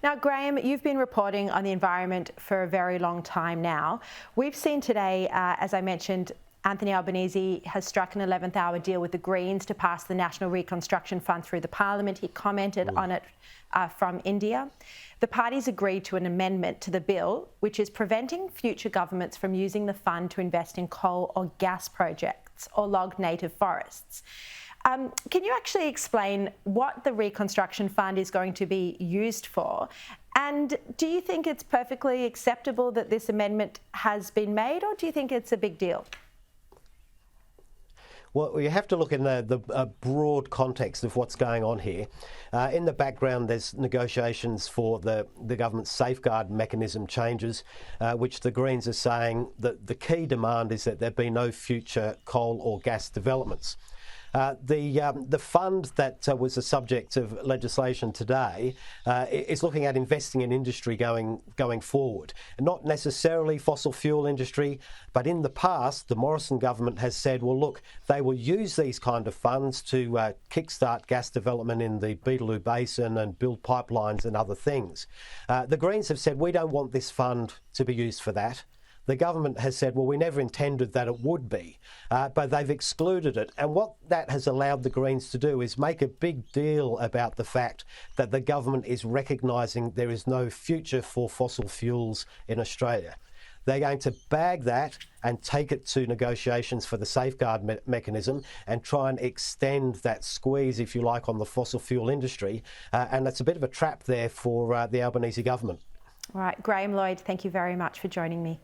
Now, Graham, you've been reporting on the environment for a very long time now. We've seen today, as I mentioned, Anthony Albanese has struck an 11th hour deal with the Greens to pass the National Reconstruction Fund through the Parliament. He commented on it from India. The parties agreed to an amendment to the bill, which is preventing future governments from using the fund to invest in coal or gas projects or log native forests. Can you actually explain what the Reconstruction Fund is going to be used for? And do you think it's perfectly acceptable that this amendment has been made, or do you think it's a big deal? Well, you have to look in the broad context of what's going on here. In the background, there's negotiations for the government's safeguard mechanism changes, which the Greens are saying that the key demand is that there be no future coal or gas developments. The fund that was the subject of legislation today is looking at investing in industry going forward. And not necessarily fossil fuel industry, but in the past, the Morrison government has said, well, look, they will use these kind of funds to kickstart gas development in the Beetaloo Basin and build pipelines and other things. The Greens have said, we don't want this fund to be used for that. The government has said, well, we never intended that it would be, but they've excluded it. And what that has allowed the Greens to do is make a big deal about the fact that the government is recognising there is no future for fossil fuels in Australia. They're going to bag that and take it to negotiations for the safeguard mechanism and try and extend that squeeze, if you like, on the fossil fuel industry. And that's a bit of a trap there for the Albanese government. All right, Graham, Lloyd, thank you very much for joining me.